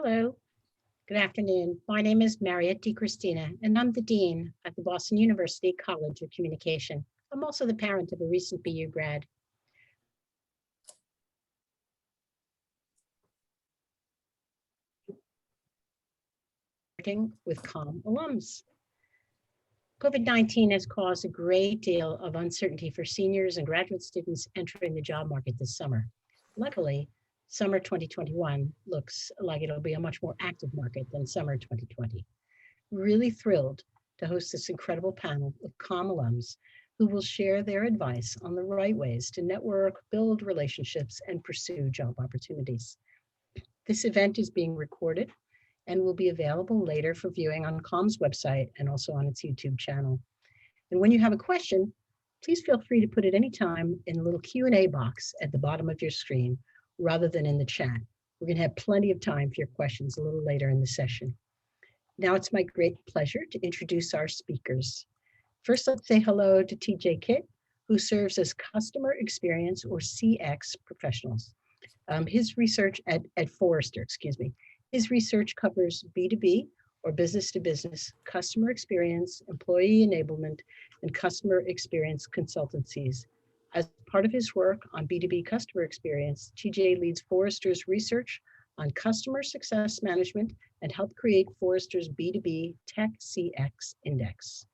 Hello, good afternoon. My name is Mariette DiCristina, and I'm the Dean at the Boston University College of Communication. I'm also the parent of a recent BU grad. Working with Alums. COVID-19 has caused a great deal of uncertainty for seniors and graduate students entering the job market this summer. Luckily, summer 2021 looks like it'll be a much more active market than summer 2020. Really thrilled to host this incredible panel of alums who will share their advice on the right ways to network, build relationships, and pursue job opportunities. This event is being recorded and will be available later for viewing on COM's website and also on its YouTube channel. And when you have a question, please feel free to put it anytime in the little Q&A box at the bottom of your screen rather than in the chat. We're going to have plenty of time for your questions a little later in the session. Now it's my great pleasure to introduce our speakers. First, let's say hello to TJ Keitt, who serves as Customer Experience or CX professionals. His research at Forrester, his research covers B2B or business to business, customer experience, employee enablement, and customer experience consultancies. As part of his work on B2B customer experience, TJ leads Forrester's research on customer success management and helped create Forrester's B2B Tech CX Index.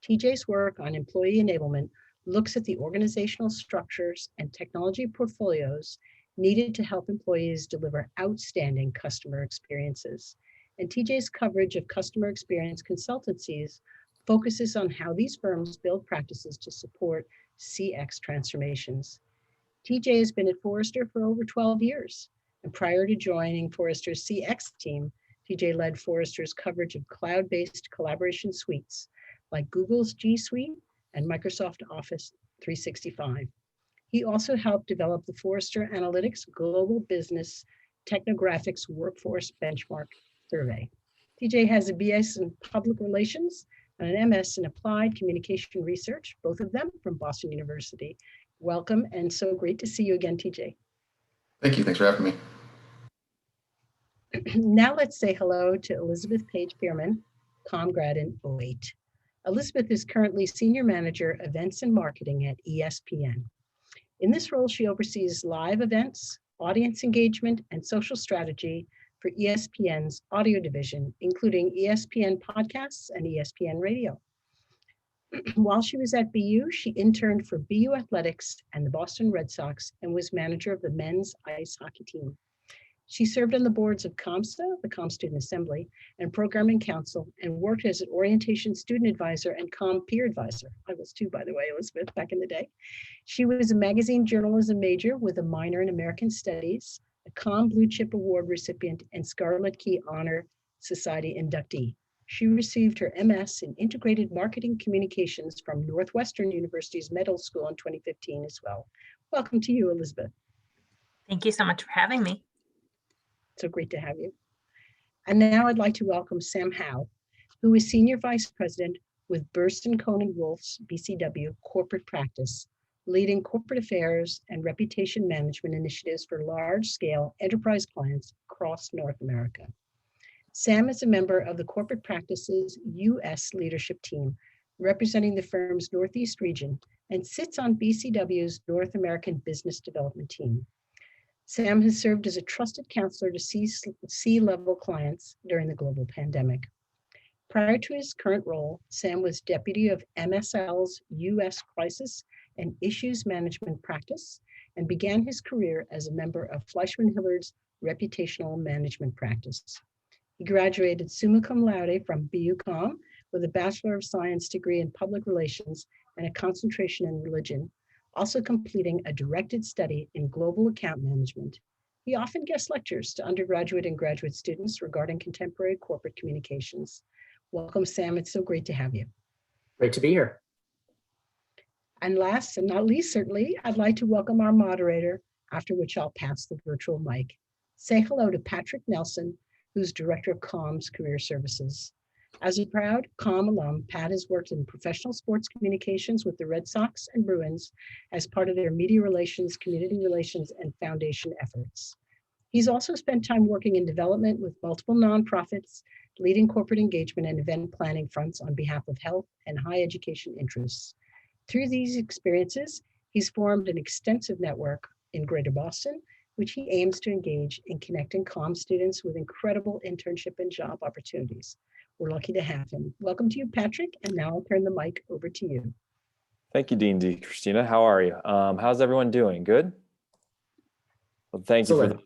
TJ's work on employee enablement looks at the organizational structures and technology portfolios needed to help employees deliver outstanding customer experiences. And TJ's coverage of customer experience consultancies focuses on how these firms build practices to support CX transformations. TJ has been at Forrester for over 12 years. And prior to joining Forrester's CX team, TJ led Forrester's coverage of cloud-based collaboration suites like Google's G Suite and Microsoft Office 365. He also helped develop the Forrester Analytics Global Business Technographics Workforce Benchmark Survey. TJ has a BS in Public Relations and an MS in Applied Communication Research, both of them from Boston University. Welcome, and so great to see you again, TJ. Thank you. Thanks for having me. Now let's say hello to Elizabeth Page Fierman, grad in 2008. Elizabeth is currently Senior Manager, Events and Marketing at ESPN. In this role, she oversees live events, audience engagement, and social strategy for ESPN's audio division, including ESPN podcasts and ESPN radio. While she was at BU, she interned for BU Athletics and the Boston Red Sox and was manager of the men's ice hockey team. She served on the boards of ComSTA, the Com Student Assembly, and Programming Council, and worked as an orientation student advisor and Com peer advisor. I was too, by the way, Elizabeth, back in the day. She was a magazine journalism major with a minor in American Studies, a Com Blue Chip Award recipient, and Scarlet Key Honor Society inductee. She received her MS in Integrated Marketing Communications from Northwestern University's Medill School in 2015 as well. Welcome to you, Elizabeth. Thank you so much for having me. So great to have you. And now I'd like to welcome Sam Howe, who is Senior Vice President with Burston Cohen Wolf's BCW Corporate Practice, leading corporate affairs and reputation management initiatives for large-scale enterprise clients across North America. Sam is a member of the Corporate Practices U.S. leadership team, representing the firm's Northeast region, and sits on BCW's North American Business Development team. Sam has served as a trusted counselor to C-level clients during the global pandemic. Prior to his current role, Sam was deputy of MSL's U.S. Crisis and Issues Management Practice and began his career as a member of Fleishman Hillard's Reputational Management Practice. He graduated summa cum laude from BU Com with a Bachelor of Science degree in Public Relations and a concentration in religion, also completing a directed study in global account management. He often guest lectures to undergraduate and graduate students regarding contemporary corporate communications. Welcome, Sam. It's so great to have you. Great to be here. And last and not least, certainly, I'd like to welcome our moderator, after which I'll pass the virtual mic. Say hello to Patrick Nelson, who's Director of Com's Career Services. As a proud Com alum, Pat has worked in professional sports communications with the Red Sox and Bruins as part of their media relations, community relations, and foundation efforts. He's also spent time working in development with multiple nonprofits, leading corporate engagement and event planning fronts on behalf of health and higher education interests. Through these experiences, he's formed an extensive network in Greater Boston, which he aims to engage in connecting comm students with incredible internship and job opportunities. We're lucky to have him. Welcome to you, Patrick, and now I'll turn the mic over to you. Thank you, Dean D. Christina. How are you? How's everyone doing? Good? Well, thank you for the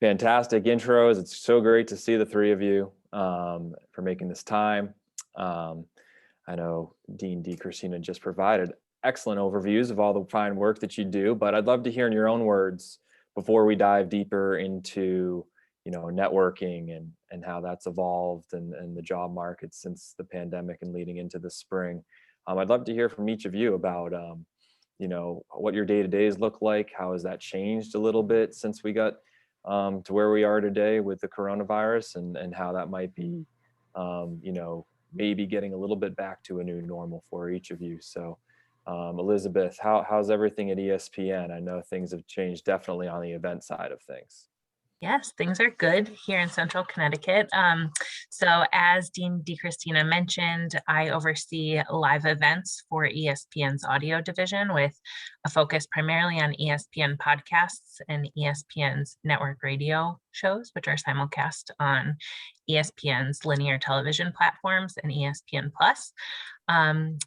fantastic intros. It's so great to see the three of you for making this time. I know Dean D. Christina just provided excellent overviews of all the fine work that you do, but I'd love to hear in your own words before we dive deeper into networking and how that's evolved and the job market since the pandemic and leading into the spring. I'd love to hear from each of you about what your day-to-days look like. How has that changed a little bit since we got to where we are today with the coronavirus, and how that might be maybe getting a little bit back to a new normal for each of you. So Elizabeth, how's everything at ESPN? I know things have changed definitely on the event side of things. Yes, things are good here in Central Connecticut. So as Dean DeChristina mentioned, I oversee live events for ESPN's audio division with a focus primarily on ESPN podcasts and ESPN's network radio shows, which are simulcast on ESPN's linear television platforms and ESPN Plus.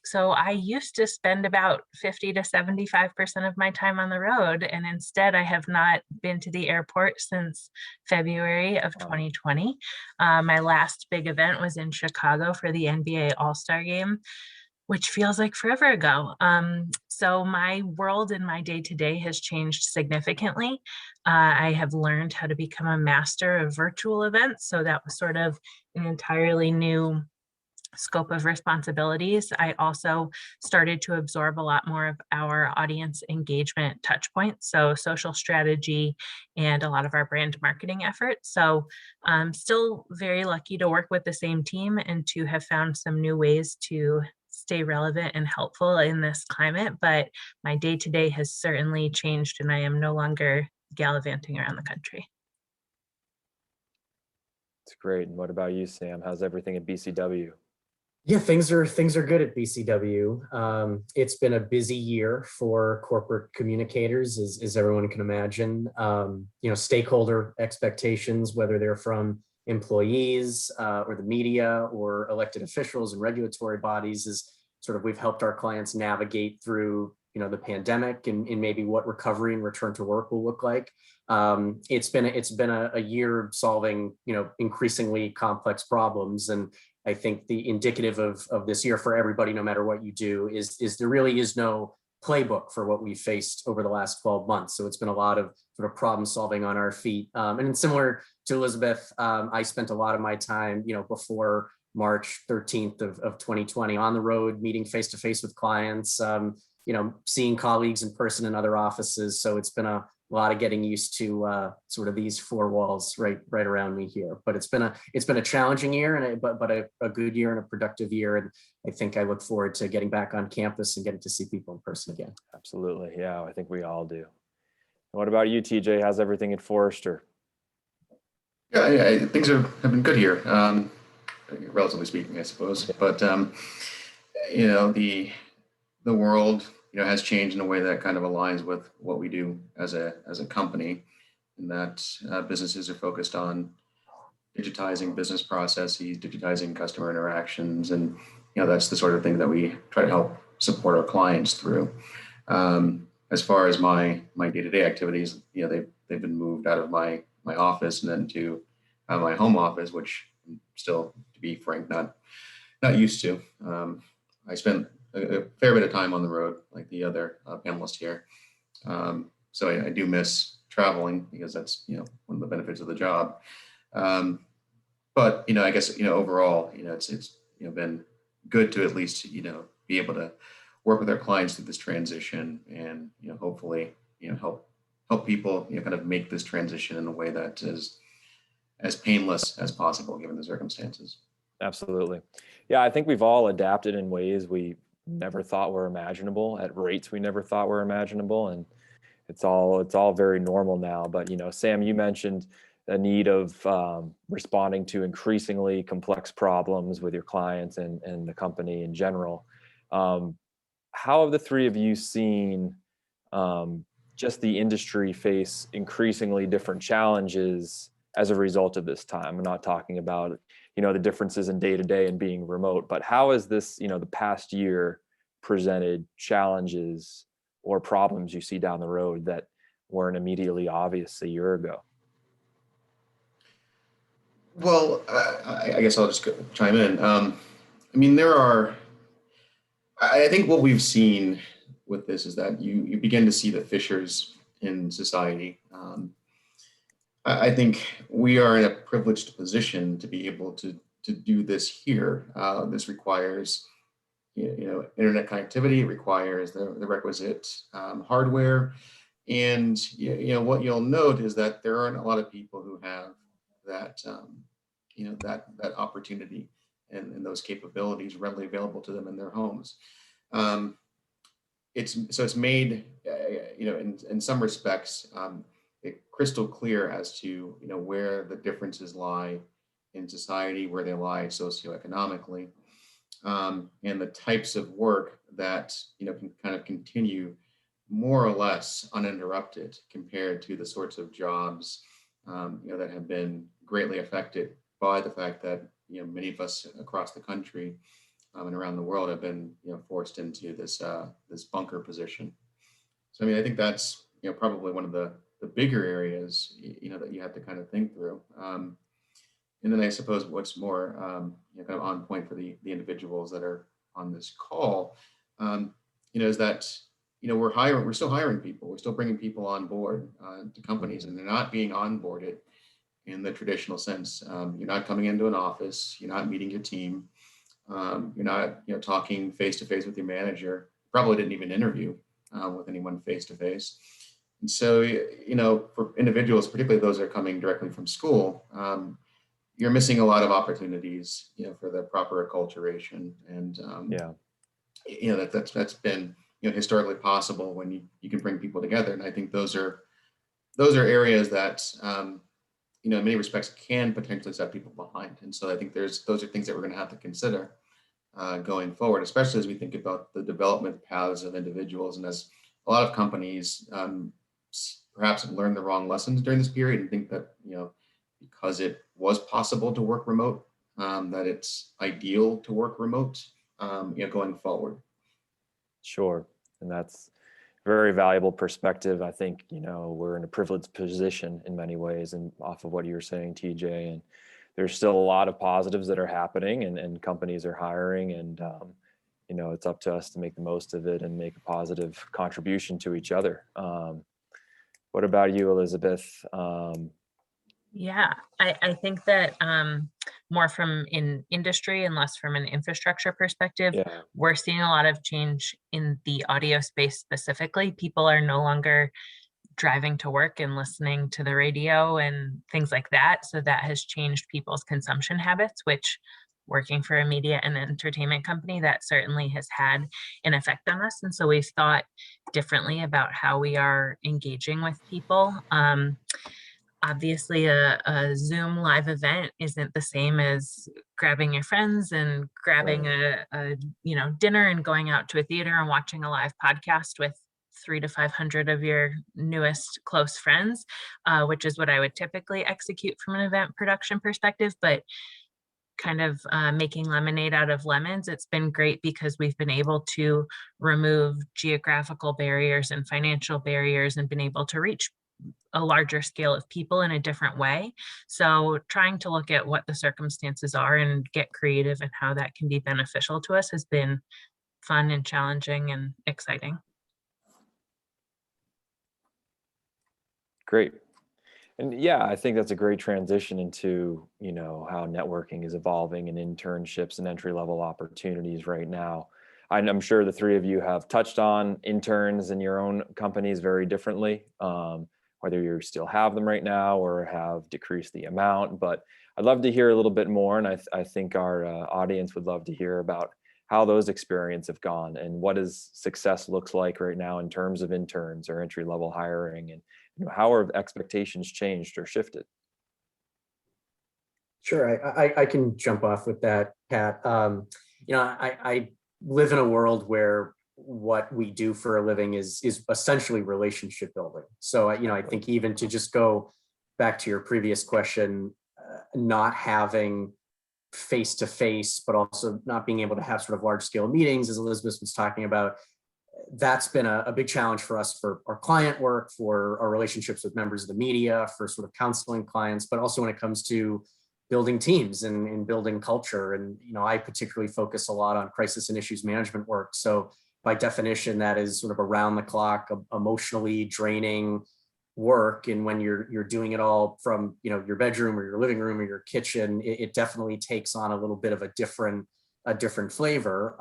So I used to spend about 50 to 75% of my time on the road, and instead I have not been to the airport since February of 2020. My last big event was in Chicago for the NBA All-Star Game, which feels like forever ago. So my world and my day-to-day has changed significantly. I have learned how to become a master of virtual events. So that was sort of an entirely new scope of responsibilities. I also started to absorb a lot more of our audience engagement touch points, so social strategy and a lot of our brand marketing efforts. So I'm still very lucky to work with the same team and to have found some new ways to stay relevant and helpful in this climate, but my day-to-day has certainly changed and I am no longer gallivanting around the country. It's great. And what about you, Sam? How's everything at BCW? Yeah, things are good at BCW. It's been a busy year for corporate communicators, as everyone can imagine. Stakeholder expectations, whether they're from employees or the media or elected officials and regulatory bodies, is sort of we've helped our clients navigate through the pandemic and maybe what recovery and return to work will look like. It's been a year solving increasingly complex problems, and I think the indicative of this year for everybody, no matter what you do, is there really is no playbook for what we faced over the last 12 months. So it's been a lot of sort of problem solving on our feet. And similar to Elizabeth, I spent a lot of my time, before March 13th of 2020 on the road, meeting face-to-face with clients, seeing colleagues in person in other offices. So it's been a lot of getting used to sort of these four walls right around me here. But it's been a challenging year, and but a good year and a productive year. And I think I look forward to getting back on campus and getting to see people in person again. Absolutely, yeah, I think we all do. What about you, TJ? How's everything at Forrester? Yeah, things have been good here, relatively speaking, I suppose. But the world has changed in a way that kind of aligns with what we do as a company, in that businesses are focused on digitizing business processes, digitizing customer interactions, and that's the sort of thing that we try to help support our clients through. As far as my day-to-day activities, they've been moved out of my office and then to my home office, which I'm still, to be frank, not used to. I spent a fair bit of time on the road, like the other panelists here. So I do miss traveling, because that's one of the benefits of the job. But I guess overall, it's been good to at least be able to work with our clients through this transition, and hopefully help people kind of make this transition in a way that is as painless as possible given the circumstances. Absolutely. Yeah, I think we've all adapted in ways we never thought were imaginable, at rates we never thought were imaginable. And it's all very normal now. But, Sam, you mentioned the need of responding to increasingly complex problems with your clients and the company in general. How have the three of you seen just the industry face increasingly different challenges as a result of this time? I'm not talking about, the differences in day-to-day and being remote, but how has this, the past year presented challenges or problems you see down the road that weren't immediately obvious a year ago? Well, I guess I'll just chime in. I mean, I think what we've seen with this is that you begin to see the fissures in society. I think we are in a privileged position to be able to do this here. This requires, internet connectivity. It requires the requisite hardware, and what you'll note is that there aren't a lot of people who have that that opportunity and those capabilities readily available to them in their homes. It's made in some respects it crystal clear as to where the differences lie in society, where they lie socioeconomically, and the types of work that can kind of continue more or less uninterrupted compared to the sorts of jobs that have been greatly affected by the fact that many of us across the country and around the world have been forced into this bunker position. So I mean, I think that's probably one of the bigger areas that you have to kind of think through. And then I suppose what's more kind of on point for the individuals that are on this call, is that we're still hiring people, we're still bringing people on board to companies, and they're not being onboarded in the traditional sense. You're not coming into an office, you're not meeting your team, you're not talking face to face with your manager. Probably didn't even interview with anyone face to face. And so for individuals, particularly those that are coming directly from school, you're missing a lot of opportunities for the proper acculturation, and that's been historically possible when you can bring people together. And I think those are areas that in many respects can potentially set people behind. And so I think those are things that we're going to have to consider going forward, especially as we think about the development paths of individuals. And as a lot of companies perhaps have learned the wrong lessons during this period and think that because it was possible to work remote, that it's ideal to work remote going forward. Sure. And that's a very valuable perspective. I think, we're in a privileged position in many ways, and off of what you were saying, TJ, and there's still a lot of positives that are happening, and companies are hiring, and, it's up to us to make the most of it and make a positive contribution to each other. What about you, Elizabeth? Yeah, I think that more from an industry and less from an infrastructure perspective, we're seeing a lot of change in the audio space specifically. People are no longer driving to work and listening to the radio and things like that. So that has changed people's consumption habits, which, working for a media and entertainment company, that certainly has had an effect on us. And so we've thought differently about how we are engaging with people. Obviously, a Zoom live event isn't the same as grabbing your friends and grabbing a dinner and going out to a theater and watching a live podcast with 300 to 500 of your newest close friends, which is what I would typically execute from an event production perspective. But kind of making lemonade out of lemons, it's been great because we've been able to remove geographical barriers and financial barriers and been able to reach a larger scale of people in a different way. So trying to look at what the circumstances are and get creative and how that can be beneficial to us has been fun and challenging and exciting. Great. And I think that's a great transition into, how networking is evolving and internships and entry-level opportunities right now. I'm sure the three of you have touched on interns in your own companies very differently, whether you still have them right now or have decreased the amount. But I'd love to hear a little bit more, and I think our audience would love to hear about how those experiences have gone and what does success looks like right now in terms of interns or entry level hiring, and how are expectations changed or shifted? Sure, I can jump off with that, Pat. I live in a world where what we do for a living is essentially relationship building. So, I think even to just go back to your previous question, not having face-to-face, but also not being able to have sort of large-scale meetings, as Elizabeth was talking about, that's been a big challenge for us for our client work, for our relationships with members of the media, for sort of counseling clients, but also when it comes to building teams and building culture. And, I particularly focus a lot on crisis and issues management work. So by definition, that is sort of around the clock, emotionally draining work. And when you're doing it all from, your bedroom or your living room or your kitchen, it definitely takes on a little bit of a different flavor.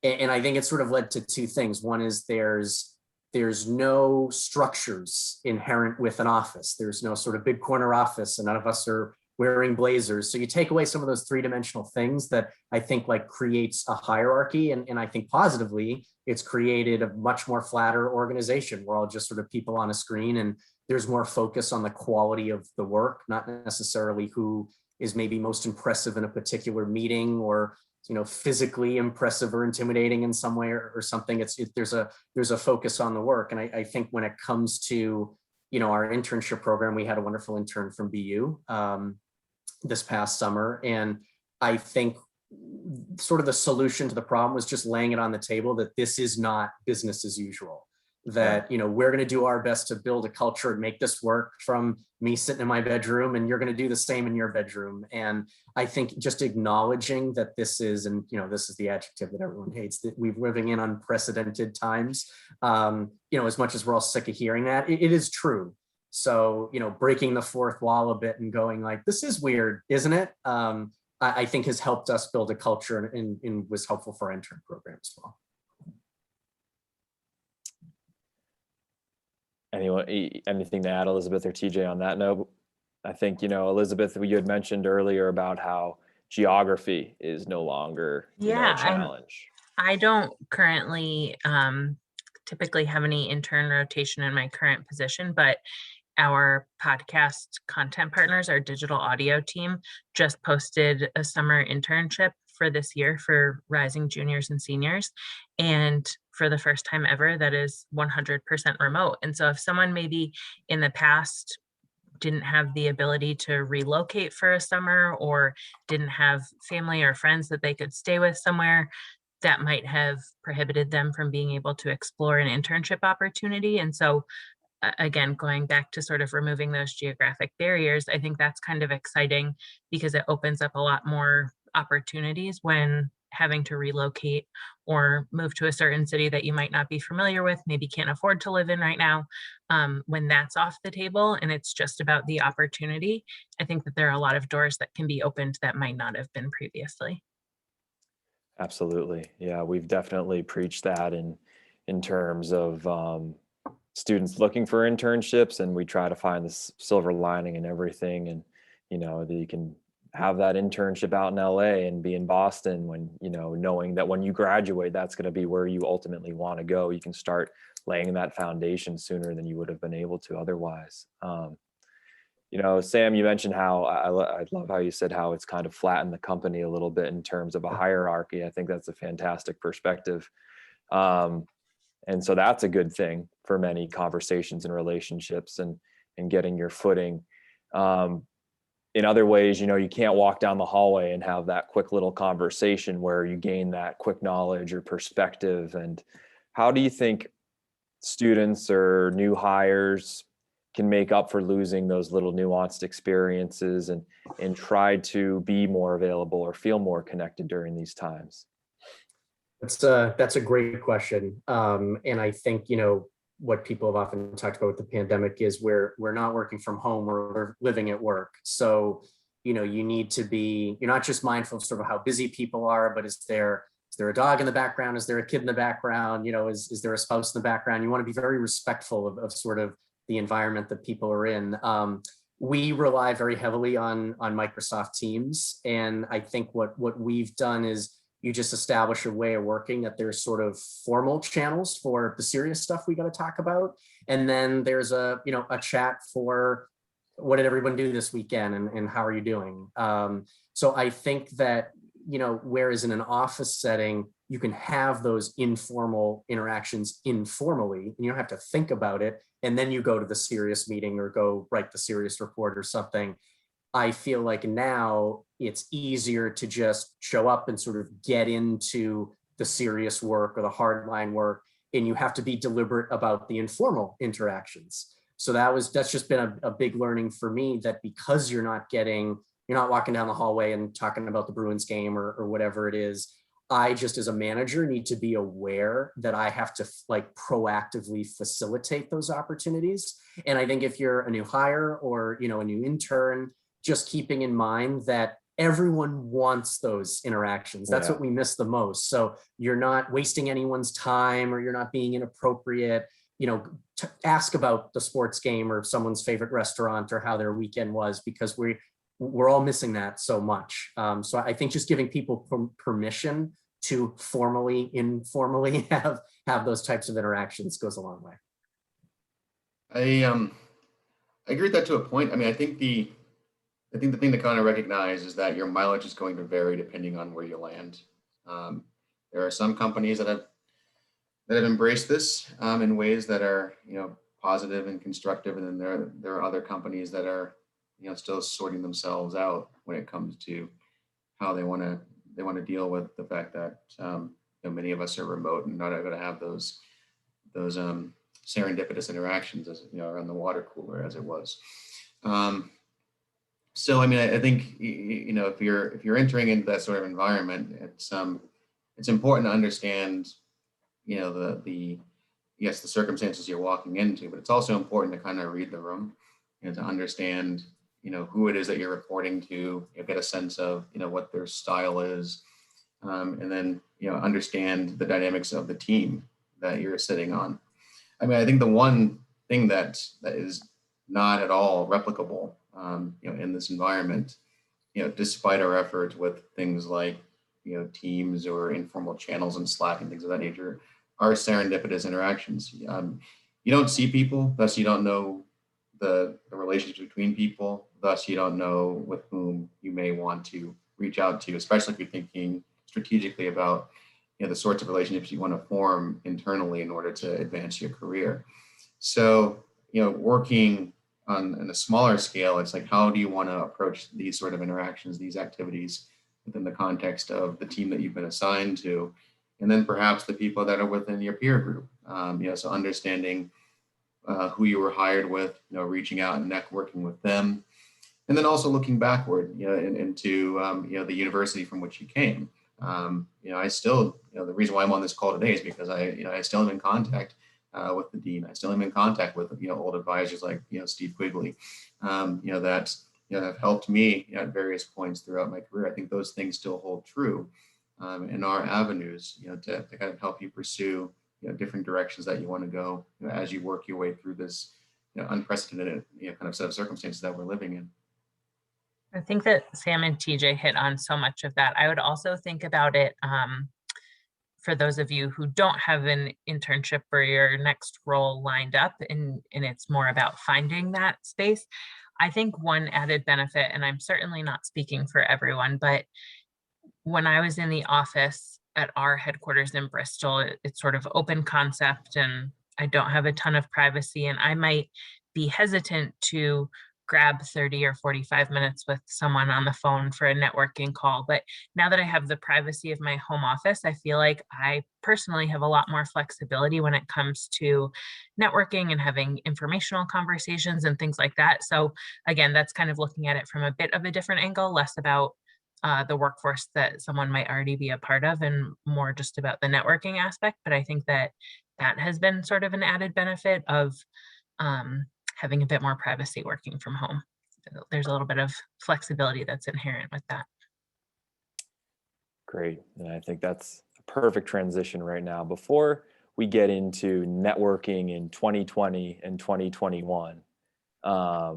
And I think it's sort of led to two things. One is there's no structures inherent with an office. There's no sort of big corner office, and none of us are wearing blazers. So you take away some of those three-dimensional things that I think creates a hierarchy. And I think positively, it's created a much more flatter organization. We're all just sort of people on a screen, and there's more focus on the quality of the work, not necessarily who is maybe most impressive in a particular meeting or, physically impressive or intimidating in some way or something. There's a focus on the work. And I think when it comes to, our internship program, we had a wonderful intern from BU this past summer. And I think sort of the solution to the problem was just laying it on the table that this is not business as usual, that, we're going to do our best to build a culture and make this work from me sitting in my bedroom, and you're going to do the same in your bedroom. And I think just acknowledging that this is, and, this is the adjective that everyone hates, that we're living in unprecedented times. As much as we're all sick of hearing that, it is true. So, breaking the fourth wall a bit and going this is weird, isn't it? I think has helped us build a culture and was helpful for our intern program as well. Anything to add, Elizabeth or TJ, on that note? I think, Elizabeth, you had mentioned earlier about how geography is no longer a challenge. I don't currently typically have any intern rotation in my current position, but our podcast content partners, our digital audio team, just posted a summer internship for this year for rising juniors and seniors. And for the first time ever, that is 100% remote. And so if someone maybe in the past didn't have the ability to relocate for a summer or didn't have family or friends that they could stay with somewhere, that might have prohibited them from being able to explore an internship opportunity. And so again, going back to sort of removing those geographic barriers, I think that's kind of exciting because it opens up a lot more opportunities when having to relocate or move to a certain city that you might not be familiar with, maybe can't afford to live in right now. When that's off the table and it's just about the opportunity, I think that there are a lot of doors that can be opened that might not have been previously. Absolutely. Yeah, we've definitely preached that in terms of students looking for internships, and we try to find this silver lining in everything. And, that you can have that internship out in LA and be in Boston when, knowing that when you graduate, that's going to be where you ultimately want to go. You can start laying that foundation sooner than you would have been able to otherwise. Sam, you mentioned how I love how you said how it's kind of flattened the company a little bit in terms of a hierarchy. I think that's a fantastic perspective. And so that's a good thing for many conversations and relationships and getting your footing. In other ways, you can't walk down the hallway and have that quick little conversation where you gain that quick knowledge or perspective. And how do you think students or new hires can make up for losing those little nuanced experiences and try to be more available or feel more connected during these times? That's a great question. And I think, what people have often talked about with the pandemic is we're not working from home, we're living at work. So, you need to be, you're not just mindful of sort of how busy people are, but is there a dog in the background? Is there a kid in the background? Is there a spouse in the background? You want to be very respectful of sort of the environment that people are in. We rely very heavily on Microsoft Teams. And I think what we've done is you just establish a way of working that there's sort of formal channels for the serious stuff we got to talk about. And then there's a chat for what did everyone do this weekend and how are you doing? So I think that, whereas in an office setting, you can have those informal interactions informally, and you don't have to think about it. And then you go to the serious meeting or go write the serious report or something. I feel like now it's easier to just show up and sort of get into the serious work or the hardline work, and you have to be deliberate about the informal interactions. So that's just been a big learning for me, that because you're not walking down the hallway and talking about the Bruins game or whatever it is, I just as a manager need to be aware that I have to proactively facilitate those opportunities. And I think if you're a new hire or, a new intern, just keeping in mind that everyone wants those interactions. That's what we miss the most. So you're not wasting anyone's time, or you're not being inappropriate, ask about the sports game or someone's favorite restaurant or how their weekend was, because we're all missing that so much. So I think just giving people permission to formally, informally have those types of interactions goes a long way. I agree with that to a point. I mean, I think the thing to kind of recognize is that your mileage is going to vary depending on where you land. There are some companies that have embraced this in ways that are positive and constructive, and then there are other companies that are still sorting themselves out when it comes to how they want to deal with the fact that many of us are remote and not going to have those serendipitous interactions as around the water cooler as it was. So I mean, I think if you're entering into that sort of environment, it's important to understand the circumstances you're walking into, but it's also important to kind of read the room and to understand who it is that you're reporting to, get a sense of what their style is, and then understand the dynamics of the team that you're sitting on. I mean, I think the one thing that is not at all replicable in this environment, despite our efforts with things like Teams or informal channels and Slack and things of that nature, are serendipitous interactions. You don't see people, thus you don't know the relationships between people, thus you don't know with whom you may want to reach out to, especially if you're thinking strategically about the sorts of relationships you want to form internally in order to advance your career. So working on a smaller scale, it's like, how do you want to approach these sort of interactions, these activities within the context of the team that you've been assigned to, and then perhaps the people that are within your peer group. So understanding who you were hired with, reaching out and networking with them, and then also looking backward, into the university from which you came. I still, the reason why I'm on this call today is because I still am in contact with the dean. I still am in contact with old advisors like Steve Quigley, that have helped me at various points throughout my career. I think those things still hold true in our avenues, to kind of help you pursue different directions that you want to go as you work your way through this unprecedented kind of set of circumstances that we're living in. I think that Sam and TJ hit on so much of that. I would also think about it for those of you who don't have an internship or your next role lined up, and it's more about finding that space. I think one added benefit, and I'm certainly not speaking for everyone, but when I was in the office at our headquarters in Bristol, it's sort of open concept and I don't have a ton of privacy, and I might be hesitant to grab 30 or 45 minutes with someone on the phone for a networking call. But now that I have the privacy of my home office, I feel like I personally have a lot more flexibility when it comes to networking and having informational conversations and things like that. So again, that's kind of looking at it from a bit of a different angle, less about the workforce that someone might already be a part of and more just about the networking aspect. But I think that that has been sort of an added benefit of having a bit more privacy working from home. There's a little bit of flexibility that's inherent with that. Great. And I think that's a perfect transition right now. Before we get into networking in 2020 and 2021, I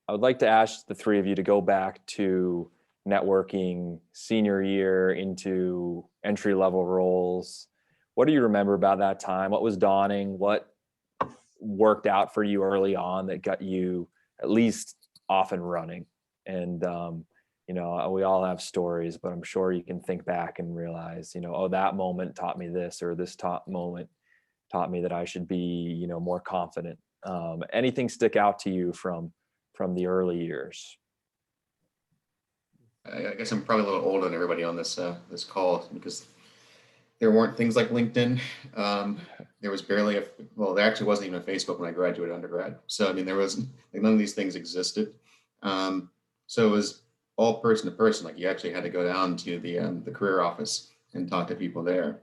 would like to ask the three of you to go back to networking senior year into entry-level roles. What do you remember about that time? What was daunting? What worked out for you early on that got you at least off and running? And you know, we all have stories, but I'm sure you can think back and realize, you know, oh, that moment taught me this, or this moment taught me that I should be, you know, more confident. Anything stick out to you from the early years? I guess I'm probably a little older than everybody on this this call, because there weren't things like LinkedIn. There was barely well, there actually wasn't even a Facebook when I graduated undergrad. So I mean, there was like, none of these things existed. So it was all person to person. Like you actually had to go down to the career office and talk to people there.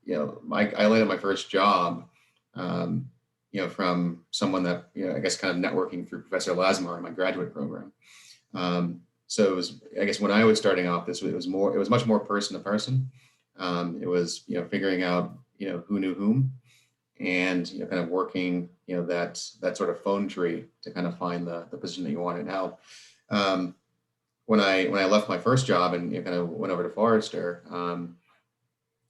You know, I landed my first job, you know, from someone that, you know, I guess kind of networking through Professor Lasmar in my graduate program. So it was, I guess when I was starting off, it was much more person to person. It was, you know, figuring out, you know, who knew whom, and, you know, kind of working, you know, that sort of phone tree to kind of find the position that you wanted. Now, when I left my first job and, you know, kind of went over to Forrester,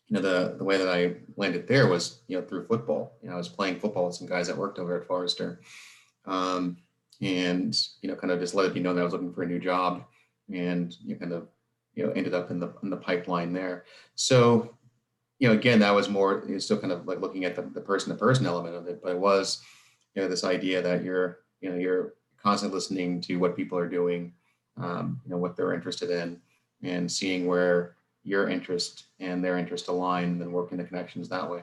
you know, the way that I landed there was, you know, through football. You know, I was playing football with some guys that worked over at Forrester, and, you know, kind of just let it be known that I was looking for a new job, and you kind of, you know, ended up in the pipeline there. So, you know, again, that was more, you're still kind of like looking at the person to person element of it, but it was, you know, this idea that you're constantly listening to what people are doing, you know, what they're interested in, and seeing where your interest and their interest align, and then working the connections that way.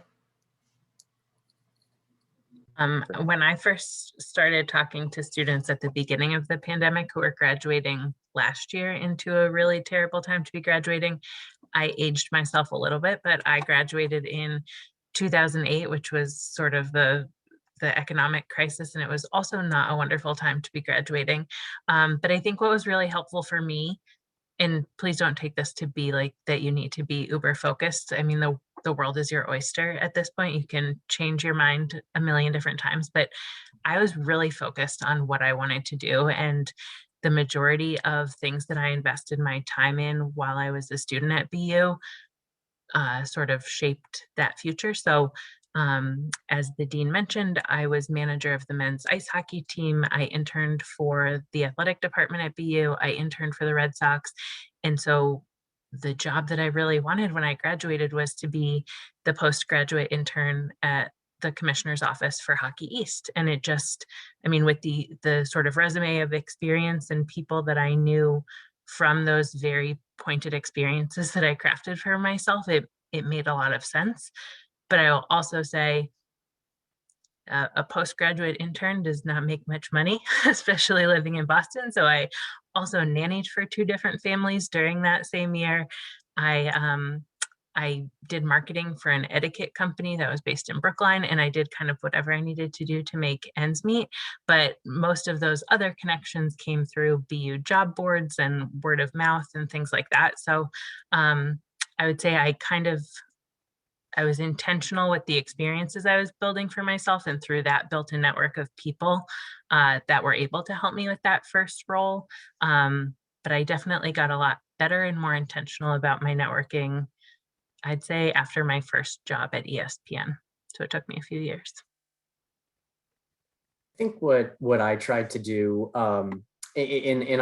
When I first started talking to students at the beginning of the pandemic who were graduating last year into a really terrible time to be graduating, I aged myself a little bit, but I graduated in 2008, which was sort of the economic crisis, and it was also not a wonderful time to be graduating. But I think what was really helpful for me, and please don't take this to be like that you need to be uber focused. I mean, the world is your oyster at this point. You can change your mind a million different times, but I was really focused on what I wanted to do. And the majority of things that I invested my time in while I was a student at BU sort of shaped that future. So as the dean mentioned, I was manager of the men's ice hockey team. I interned for the athletic department at BU. I interned for the Red Sox. And so the job that I really wanted when I graduated was to be the postgraduate intern at the commissioner's office for Hockey East. And it just, I mean, with the sort of resume of experience and people that I knew from those very pointed experiences that I crafted for myself, it made a lot of sense. But I'll also say a postgraduate intern does not make much money, especially living in Boston. So I also nannied for 2 different families during that same year. I did marketing for an etiquette company that was based in Brookline, and I did kind of whatever I needed to do to make ends meet. But most of those other connections came through BU job boards and word of mouth and things like that. So I would say I was intentional with the experiences I was building for myself, and through that built a network of people that were able to help me with that first role. But I definitely got a lot better and more intentional about my networking, I'd say, after my first job at ESPN. So it took me a few years. I think what I tried to do, and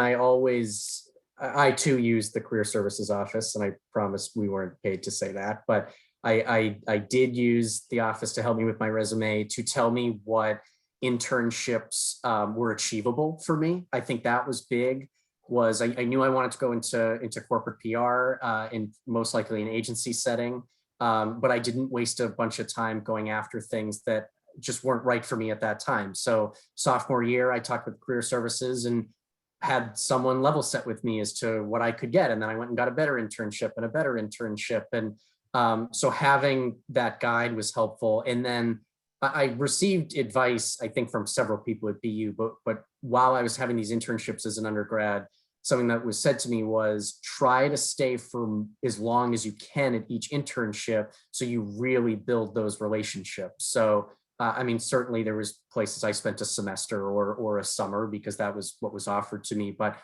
I too used the career services office, and I promised we weren't paid to say that, but I did use the office to help me with my resume, to tell me what internships were achievable for me. I think that was big. I knew I wanted to go into corporate PR and most likely an agency setting, but I didn't waste a bunch of time going after things that just weren't right for me at that time. So sophomore year, I talked with career services and had someone level set with me as to what I could get. And then I went and got a better internship and a better internship. And so having that guide was helpful. And then I received advice, I think, from several people at BU, but while I was having these internships as an undergrad, something that was said to me was try to stay for as long as you can at each internship so you really build those relationships. So, I mean, certainly there was places I spent a semester or a summer because that was what was offered to me. But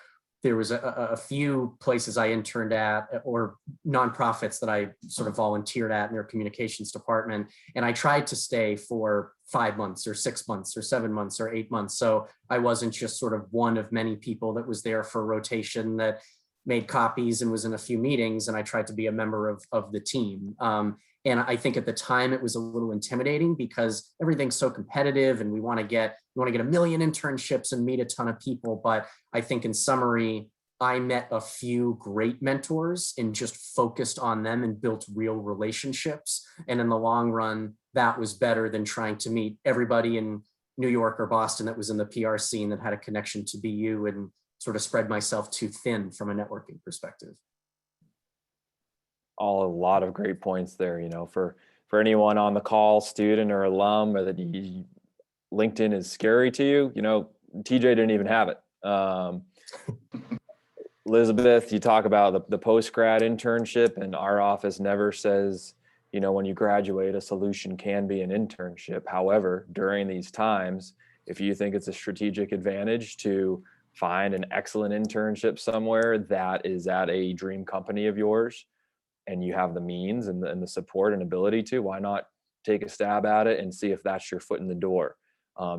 there was a few places I interned at, or nonprofits that I sort of volunteered at in their communications department. And I tried to stay for 5 months or 6 months or 7 months or 8 months. So I wasn't just sort of one of many people that was there for rotation that made copies and was in a few meetings. And I tried to be a member of the team. And I think at the time it was a little intimidating because everything's so competitive and we want to get a million internships and meet a ton of people. But I think in summary, I met a few great mentors and just focused on them and built real relationships. And in the long run, that was better than trying to meet everybody in New York or Boston that was in the PR scene that had a connection to BU and sort of spread myself too thin from a networking perspective. A lot of great points there, for anyone on the call, student or alum, or that LinkedIn is scary to you, TJ didn't even have it. Elizabeth, you talk about the post-grad internship, and our office never says, when you graduate, a solution can be an internship. However, during these times, if you think it's a strategic advantage to find an excellent internship somewhere that is at a dream company of yours, and you have the means and the support and ability to, why not take a stab at it and see if that's your foot in the door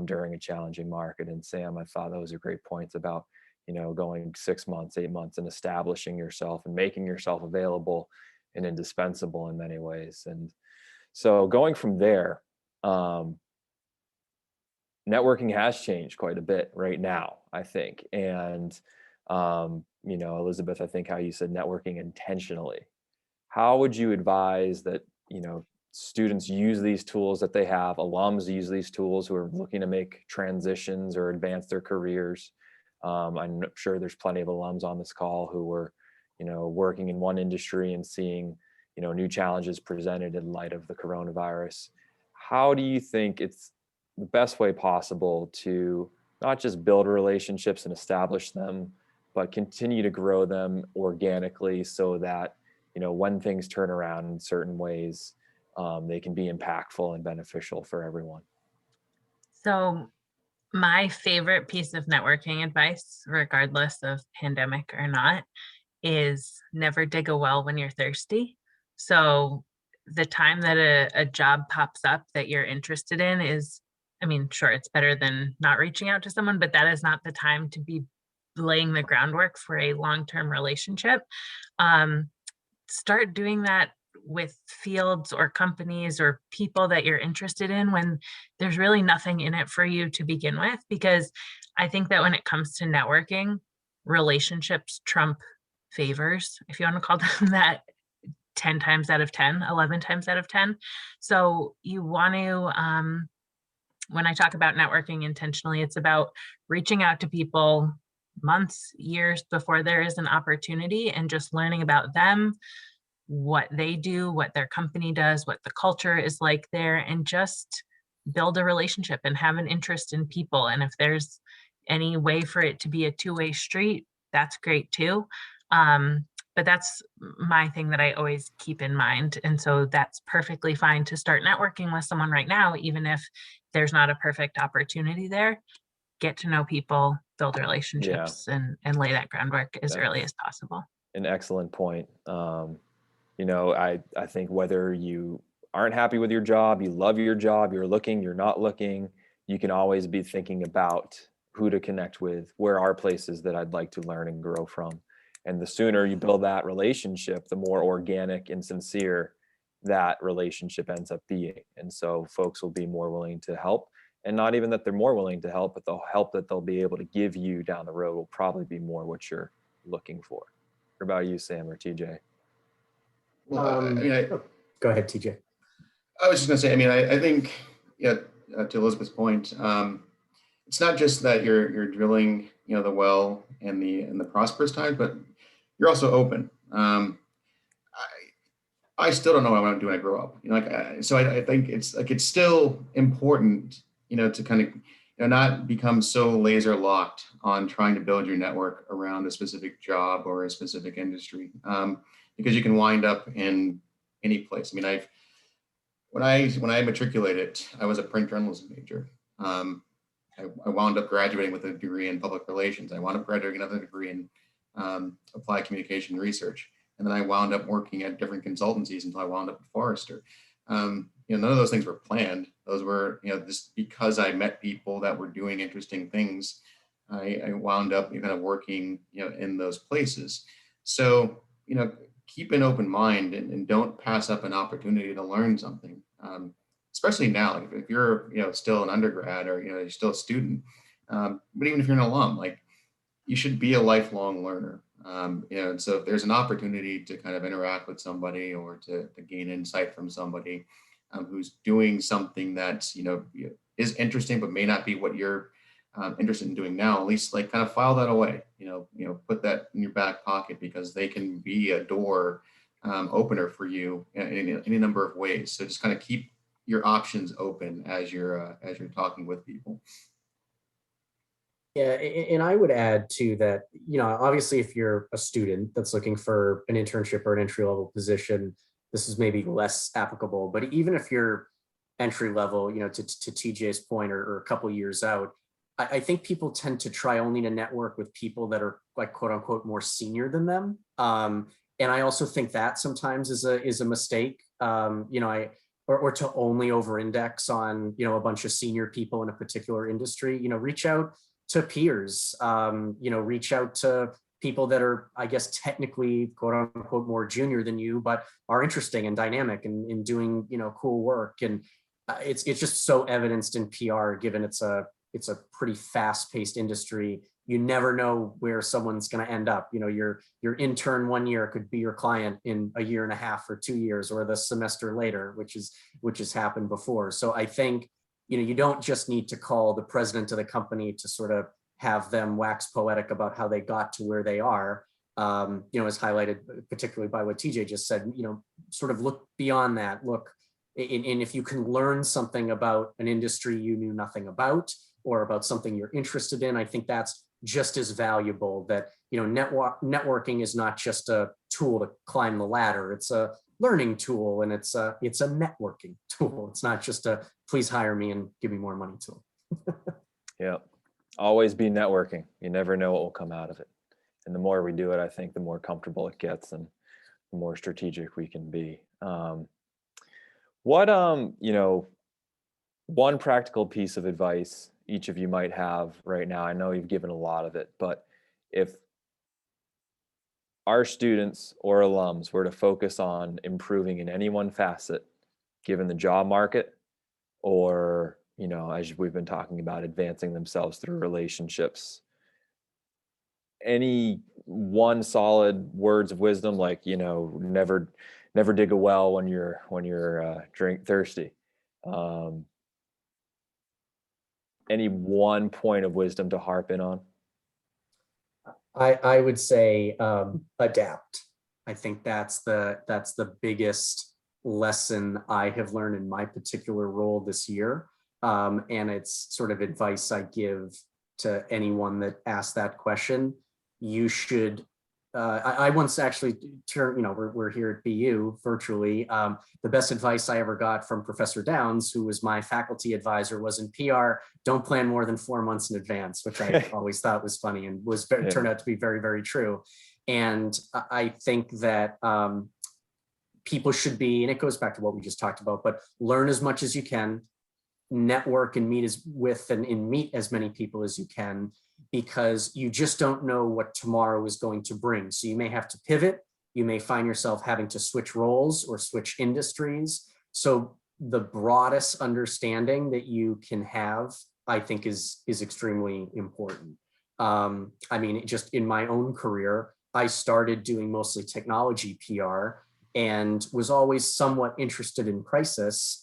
during a challenging market? And Sam, I thought those are great points about, going 6 months, 8 months and establishing yourself and making yourself available and indispensable in many ways. And so going from there, networking has changed quite a bit right now, I think. And, Elizabeth, I think how you said networking intentionally. How would you advise that, students use these tools that they have, alums use these tools who are looking to make transitions or advance their careers? I'm sure there's plenty of alums on this call who were, working in one industry and seeing, new challenges presented in light of the coronavirus. How do you think it's the best way possible to not just build relationships and establish them, but continue to grow them organically so that, when things turn around in certain ways, they can be impactful and beneficial for everyone? So my favorite piece of networking advice, regardless of pandemic or not, is never dig a well when you're thirsty. So the time that a job pops up that you're interested in is, sure, it's better than not reaching out to someone, but that is not the time to be laying the groundwork for a long-term relationship. Start doing that with fields or companies or people that you're interested in when there's really nothing in it for you to begin with. Because I think that when it comes to networking, relationships trump favors, if you want to call them that, 10 times out of 10, 11 times out of 10. So you want to, when I talk about networking intentionally, it's about reaching out to people months, years before there is an opportunity and just learning about them, what they do, what their company does, what the culture is like there, and just build a relationship and have an interest in people. And if there's any way for it to be a two-way street, that's great too. But that's my thing that I always keep in mind. And so that's perfectly fine to start networking with someone right now, even if there's not a perfect opportunity there. Get to know people, build relationships, and lay that groundwork as early as possible. An excellent point. I think whether you aren't happy with your job, you love your job, you're looking, you're not looking, you can always be thinking about who to connect with, where are places that I'd like to learn and grow from. And the sooner you build that relationship, the more organic and sincere that relationship ends up being. And so folks will be more willing to help. And not even that they're more willing to help, but the help that they'll be able to give you down the road will probably be more what you're looking for. What about you, Sam or TJ? Well, go ahead, TJ. I was just going to say, I think, to Elizabeth's point, it's not just that you're drilling, the well in the prosperous times, but you're also open. I still don't know what I want to do when I grow up. So I think it's still important, to kind of, not become so laser locked on trying to build your network around a specific job or a specific industry, because you can wind up in any place. When I matriculated, I was a print journalism major. I wound up graduating with a degree in public relations. I wound up graduating another degree in applied communication research. And then I wound up working at different consultancies until I wound up at Forrester. None of those things were planned. Those were, just because I met people that were doing interesting things, I wound up kind of working, in those places. So, keep an open mind and don't pass up an opportunity to learn something. Especially now, like if you're, still an undergrad or, you're still a student, but even if you're an alum, like you should be a lifelong learner. And so if there's an opportunity to kind of interact with somebody or to gain insight from somebody who's doing something that's, is interesting, but may not be what you're interested in doing now, at least like kind of file that away, put that in your back pocket, because they can be a door opener for you in any number of ways. So just kind of keep your options open as you're talking with people. Yeah, and I would add to that, obviously if you're a student that's looking for an internship or an entry-level position, this is maybe less applicable. But even if you're entry level, to TJ's point, or a couple years out, I think people tend to try only to network with people that are like quote unquote more senior than them. And I also think that sometimes is a mistake. Or to only over-index on a bunch of senior people in a particular industry. Reach out to peers. Reach out to people that are, I guess, technically quote unquote more junior than you, but are interesting and dynamic and in doing cool work. And it's just so evidenced in PR, given it's a pretty fast-paced industry. You never know where someone's going to end up. Your intern 1 year could be your client in a year and a half or 2 years, or the semester later, which has happened before. So I think you don't just need to call the president of the company to sort of have them wax poetic about how they got to where they are. As highlighted particularly by what TJ just said. Sort of look beyond that. Look, and if you can learn something about an industry you knew nothing about, or about something you're interested in, I think that's just as valuable. That networking is not just a tool to climb the ladder, it's a learning tool, and it's a networking tool. It's not just a please hire me and give me more money tool. Yeah, always be networking. You never know what will come out of it, and the more we do it, I think the more comfortable it gets and the more strategic we can be. One practical piece of advice each of you might have right now, I know you've given a lot of it, but if our students or alums were to focus on improving in any one facet, given the job market, or, as we've been talking about, advancing themselves through relationships, any one solid words of wisdom, like, never dig a well when you're drink thirsty. Any one point of wisdom to harp in on? I would say adapt. I think that's the biggest lesson I have learned in my particular role this year. And it's sort of advice I give to anyone that asks that question. You should, I once actually turned, we're here at BU virtually. The best advice I ever got from Professor Downs, who was my faculty advisor, was in PR, don't plan more than 4 months in advance, which I always thought was funny and turned out to be very, very true. And I think that people should be, and it goes back to what we just talked about, but learn as much as you can, network and meet as many people as you can, because you just don't know what tomorrow is going to bring. So you may have to pivot. You may find yourself having to switch roles or switch industries. So the broadest understanding that you can have, I think, is extremely important. Just in my own career, I started doing mostly technology PR and was always somewhat interested in crisis.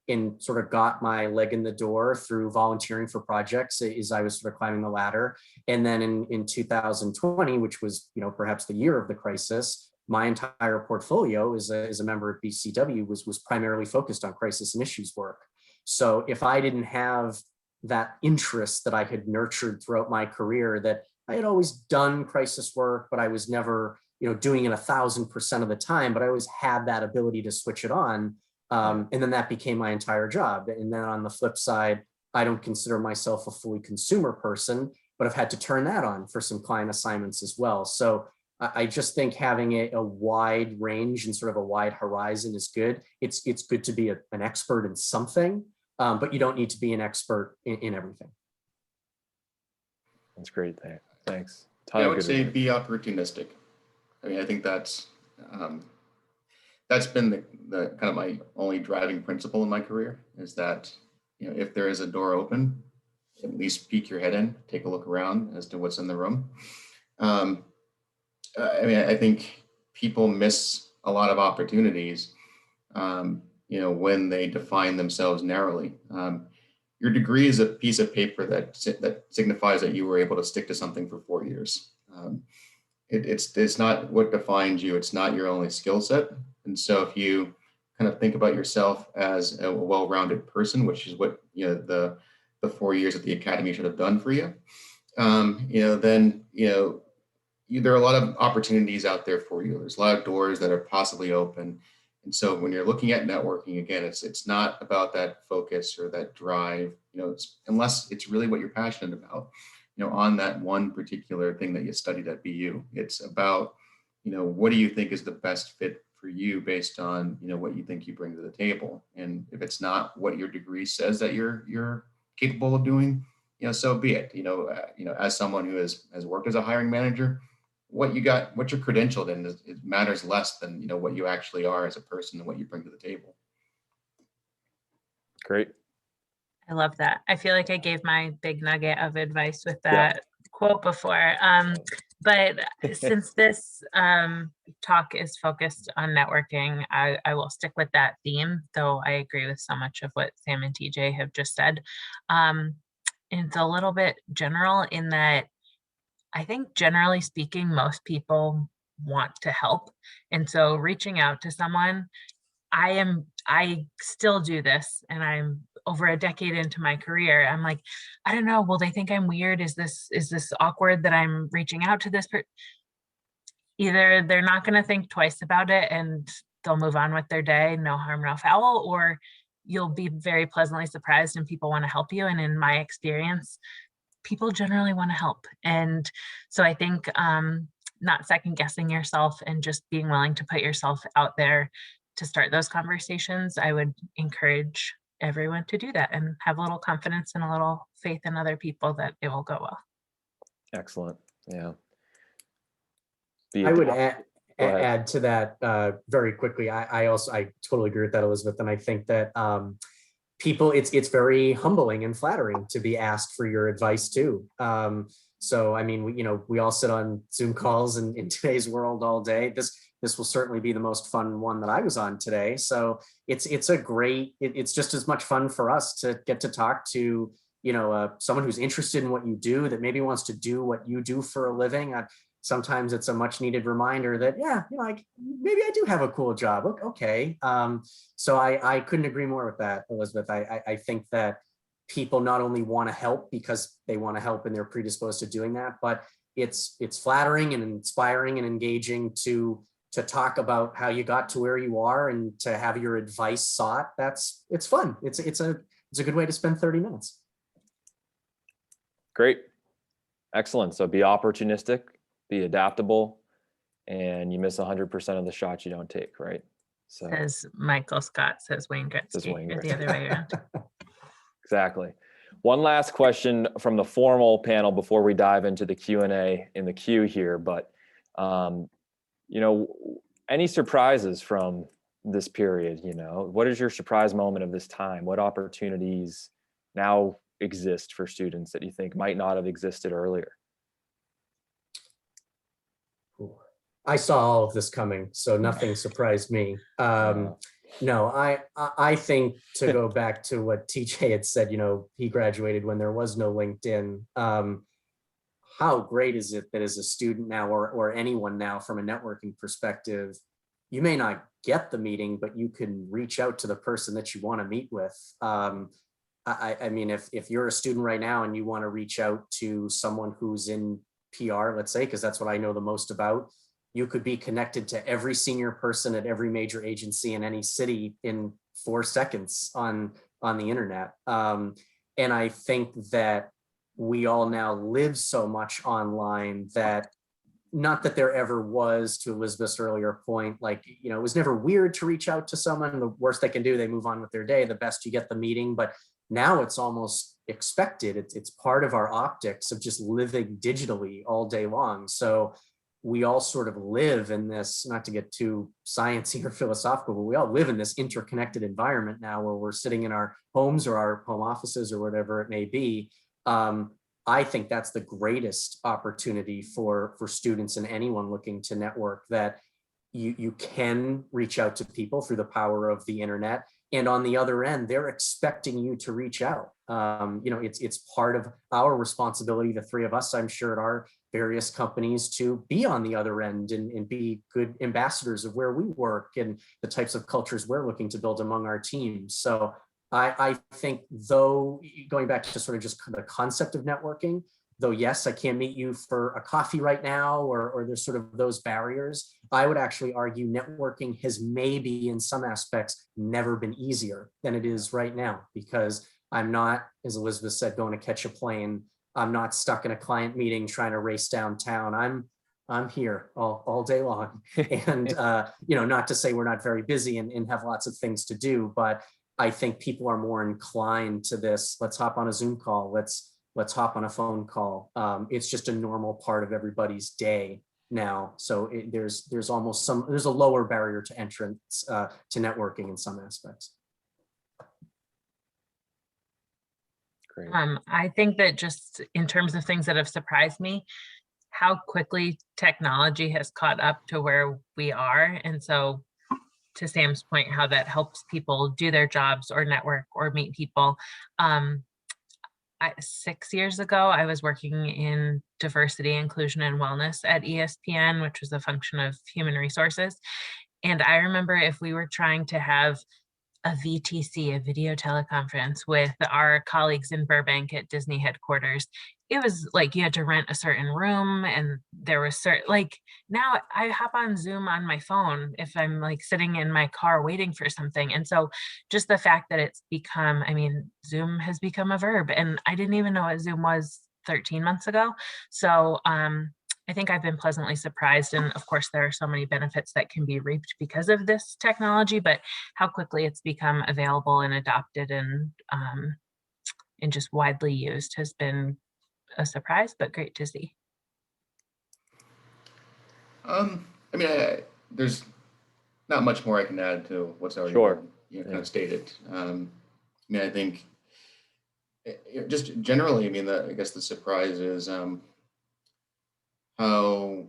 And sort of got my leg in the door through volunteering for projects as I was sort of climbing the ladder. And then in 2020, which was perhaps the year of the crisis, my entire portfolio as a member of BCW was primarily focused on crisis and issues work. So if I didn't have that interest that I had nurtured throughout my career, that I had always done crisis work, but I was never doing it 1,000% of the time, but I always had that ability to switch it on. And then that became my entire job. And then on the flip side, I don't consider myself a fully consumer person. but I've had to turn that on for some client assignments as well. So I just think having a wide range and sort of a wide horizon is good. It's good to be an expert in something, but you don't need to be an expert in everything. That's great. Thanks. Yeah, I would say be opportunistic. I mean, I think that's been the kind of my only driving principle in my career, is that, you know, if there is a door open, at least peek your head in, take a look around as to what's in the room. I mean, I think people miss a lot of opportunities, you know, when they define themselves narrowly. Your degree is a piece of paper that signifies that you were able to stick to something for 4 years. It's not what defines you. It's not your only skill set. And so if you kind of think about yourself as a well-rounded person, which is what, you know, the 4 years at the academy should have done for you, you know, then, you know, there are a lot of opportunities out there for you. There's a lot of doors that are possibly open. And so when you're looking at networking, again, it's not about that focus or that drive, you know, unless it's really what you're passionate about, you know, on that one particular thing that you studied at BU. It's about, you know, what do you think is the best fit for you based on, you know, what you think you bring to the table. And if it's not what your degree says that you're capable of doing, you know, so be it. You know, as someone who has worked as a hiring manager, what you're credentialed in it matters less than, you know, what you actually are as a person and what you bring to the table. Great. I love that. I feel like I gave my big nugget of advice with that quote before. But since this talk is focused on networking, I will stick with that theme, though I agree with so much of what Sam and TJ have just said. It's a little bit general in that I think, generally speaking, most people want to help. And so reaching out to someone, I still do this, and I'm over a decade into my career. I'm like, I don't know, will they think I'm weird? Is this awkward that I'm reaching out to this person? Either they're not going to think twice about it and they'll move on with their day, no harm, no foul, or you'll be very pleasantly surprised and people want to help you. And in my experience, people generally want to help. And so I think not second guessing yourself and just being willing to put yourself out there to start those conversations, I would encourage everyone to do that and have a little confidence and a little faith in other people that it will go well. Excellent. Yeah. I would add to that very quickly. I totally agree with that, Elizabeth. And I think that people, it's very humbling and flattering to be asked for your advice too. So, I mean, we all sit on Zoom calls in today's world all day. This will certainly be the most fun one that I was on today. So it's just as much fun for us to get to talk to, someone who's interested in what you do, that maybe wants to do what you do for a living. Sometimes it's a much needed reminder that, maybe I do have a cool job. Okay. So I couldn't agree more with that, Elizabeth. I think that people not only want to help because they want to help and they're predisposed to doing that, but it's flattering and inspiring and engaging to talk about how you got to where you are and to have your advice sought. It's fun. It's a good way to spend 30 minutes. Great. Excellent. So be opportunistic, be adaptable, and you miss 100% of the shots you don't take, right? So says Michael Scott, says Wayne Gretzky, or the other way around. Exactly. One last question from the formal panel before we dive into the Q&A in the queue here, but any surprises from this period? What is your surprise moment of this time? What opportunities now exist for students that you think might not have existed earlier? I saw all of this coming, so nothing surprised me. No, I think, to go back to what TJ had said, he graduated when there was no LinkedIn. How great is it that as a student now, or anyone now from a networking perspective, you may not get the meeting, but you can reach out to the person that you want to meet with. I mean, if you're a student right now and you want to reach out to someone who's in PR, let's say, because that's what I know the most about, you could be connected to every senior person at every major agency in any city in 4 seconds on the internet. And I think that we all now live so much online that, not that there ever was, to Elizabeth's earlier point, like, you know, it was never weird to reach out to someone. The worst they can do, they move on with their day. The best, you get the meeting. But now it's almost expected. It's part of our optics of just living digitally all day long. So we all sort of live in this, not to get too sciencey or philosophical, but we all live in this interconnected environment now where we're sitting in our homes or our home offices or whatever it may be. I think that's the greatest opportunity for students and anyone looking to network, that you can reach out to people through the power of the internet. And on the other end, they're expecting you to reach out. You know, it's part of our responsibility, the three of us, I'm sure, at our various companies, to be on the other end and be good ambassadors of where we work and the types of cultures we're looking to build among our teams. So I think, though, going back to sort of just the concept of networking, though, yes, I can't meet you for a coffee right now, or there's sort of those barriers, I would actually argue networking has maybe in some aspects never been easier than it is right now, because I'm not, as Elizabeth said, going to catch a plane. I'm not stuck in a client meeting trying to race downtown. I'm here all day long. And, you know, not to say we're not very busy and have lots of things to do, but I think people are more inclined to this. Let's hop on a Zoom call. Let's hop on a phone call. It's just a normal part of everybody's day now. So there's a lower barrier to entrance to networking in some aspects. Great. I think that just in terms of things that have surprised me, how quickly technology has caught up to where we are. And so, to Sam's point, how that helps people do their jobs or network or meet people. 6 years ago, I was working in diversity, inclusion, and wellness at ESPN, which was a function of human resources. And I remember if we were trying to have a VTC, a video teleconference, with our colleagues in Burbank at Disney headquarters, it was like you had to rent a certain room, and there was like, now I hop on Zoom on my phone if I'm like sitting in my car waiting for something. And so just the fact that it's become, I mean, Zoom has become a verb, and I didn't even know what Zoom was 13 months ago. So I think I've been pleasantly surprised. And of course, there are so many benefits that can be reaped because of this technology, but how quickly it's become available and adopted and just widely used has been a surprise, but great to see. I mean, there's not much more I can add to what's already Sure. been, kind of stated. I mean, I think just generally, I mean, I guess the surprise is how,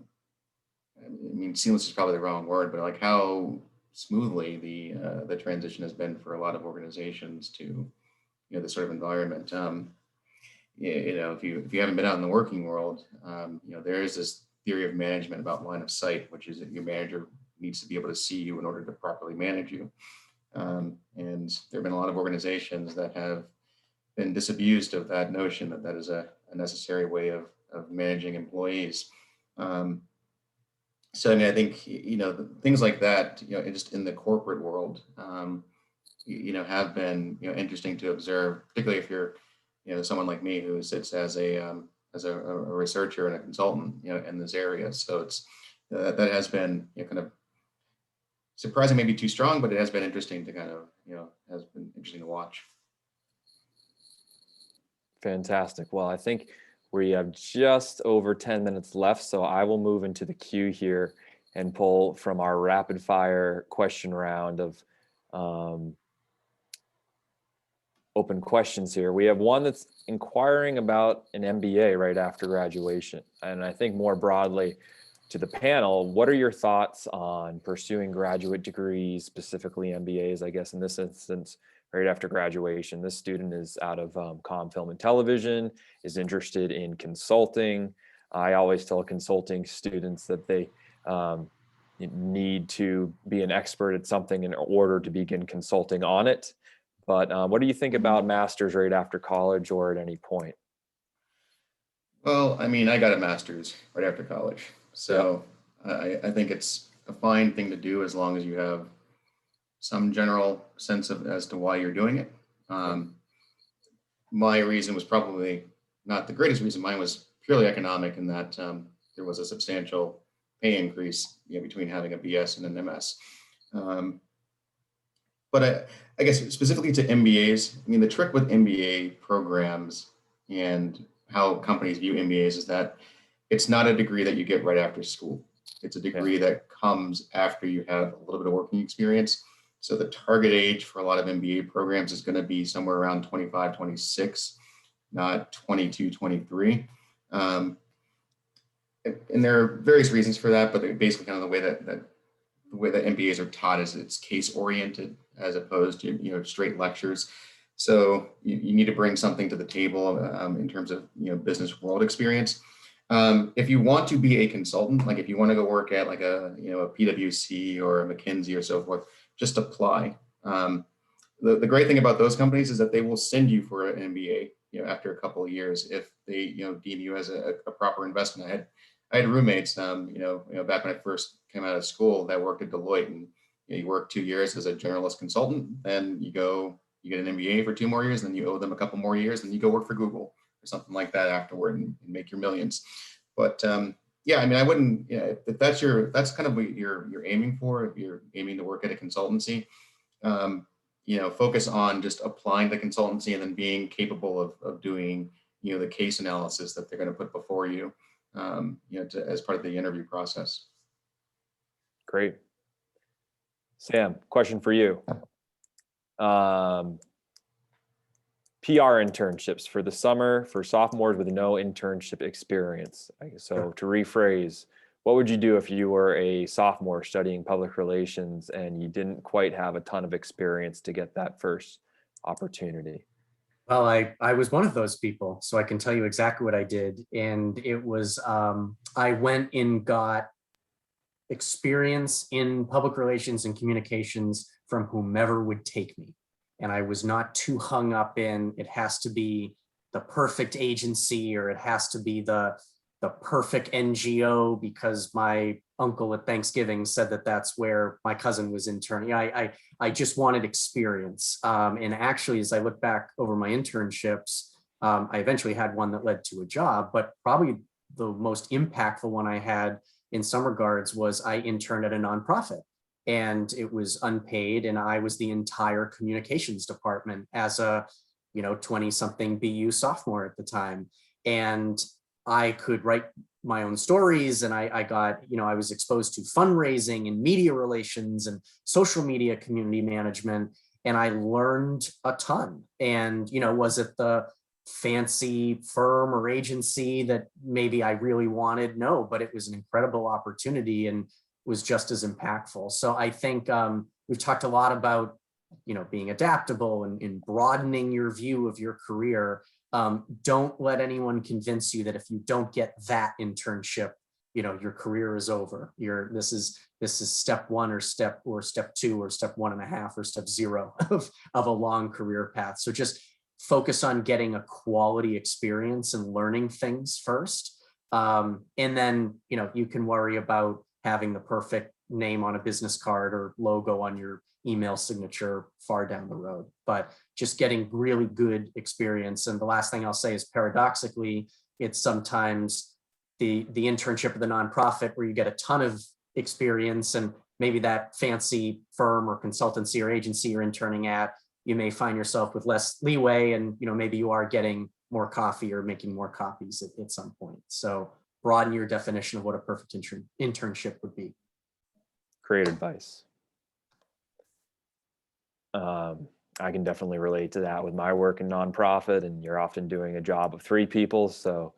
I mean, seamless is probably the wrong word, but like how smoothly the transition has been for a lot of organizations to, this sort of environment. If you haven't been out in the working world, there is this theory of management about line of sight, which is that your manager needs to be able to see you in order to properly manage you. And there have been a lot of organizations that have been disabused of that notion that is a necessary way of managing employees. So I mean, I think, things like that, just in the corporate world, have been, interesting to observe, particularly if you're, someone like me who sits as a researcher and a consultant, in this area. So it's, that has been, kind of surprising, maybe too strong, but it has been interesting to kind of, has been interesting to watch. Fantastic. Well, I think we have just over 10 minutes left, so I will move into the queue here and pull from our rapid fire question round of open questions here. We have one that's inquiring about an MBA right after graduation. And I think more broadly to the panel, what are your thoughts on pursuing graduate degrees, specifically MBAs, I guess in this instance, right after graduation? This student is out of comm, film, and television, is interested in consulting. I always tell consulting students that they need to be an expert at something in order to begin consulting on it. But what do you think about master's right after college or at any point? Well, I mean, I got a master's right after college. So I think it's a fine thing to do as long as you have some general sense of as to why you're doing it. My reason was probably not the greatest reason. Mine was purely economic in that there was a substantial pay increase, between having a BS and an MS. But I guess specifically to MBAs, I mean, the trick with MBA programs and how companies view MBAs is that it's not a degree that you get right after school. It's a degree that comes after you have a little bit of working experience. So the target age for a lot of MBA programs is going to be somewhere around 25, 26, not 22, 23. And there are various reasons for that, but basically kind of the way that MBAs are taught is it's case oriented as opposed to straight lectures. So you need to bring something to the table in terms of business world experience. If you want to be a consultant, like if you want to go work at like a PwC or a McKinsey or so forth, just apply. The great thing about those companies is that they will send you for an MBA after a couple of years if they deem you as a proper investment. I had roommates back when I first came out of school that worked at Deloitte, and you work 2 years as a generalist consultant, then you get an MBA for 2 more years, then you owe them a couple more years, then you go work for Google or something like that afterward and make your millions. But yeah, I mean, I wouldn't, if that's kind of what you're aiming for, if you're aiming to work at a consultancy, focus on just applying the consultancy and then being capable of doing, the case analysis that they're going to put before you, as part of the interview process. Great. Sam, question for you. PR internships for the summer for sophomores with no internship experience. So to rephrase, what would you do if you were a sophomore studying public relations and you didn't quite have a ton of experience to get that first opportunity? Well, I was one of those people, so I can tell you exactly what I did. And it was, I went and got experience in public relations and communications from whomever would take me. And I was not too hung up in, it has to be the perfect agency or it has to be the perfect NGO because my uncle at Thanksgiving said that that's where my cousin was interning. I just wanted experience. And actually, as I look back over my internships, I eventually had one that led to a job, but probably the most impactful one I had in some regards was I interned at a nonprofit. And it was unpaid, and I was the entire communications department as a 20-something BU sophomore at the time. And I could write my own stories, and I got, I was exposed to fundraising and media relations and social media community management, and I learned a ton. And, was it the fancy firm or agency that maybe I really wanted? No, but it was an incredible opportunity and was just as impactful. So I think we've talked a lot about, being adaptable and broadening your view of your career. Don't let anyone convince you that if you don't get that internship, your career is over. This is step one or step 2 or step 1.5 or step 0 of a long career path. So just focus on getting a quality experience and learning things first. And then, you can worry about having the perfect name on a business card or logo on your email signature far down the road, but just getting really good experience. And the last thing I'll say is, paradoxically, it's sometimes the internship of the nonprofit where you get a ton of experience, and maybe that fancy firm or consultancy or agency you're interning at, you may find yourself with less leeway, and maybe you are getting more coffee or making more copies at some point. So broaden your definition of what a perfect internship would be. Great advice. I can definitely relate to that with my work in nonprofit, and you're often doing a job of 3 people. So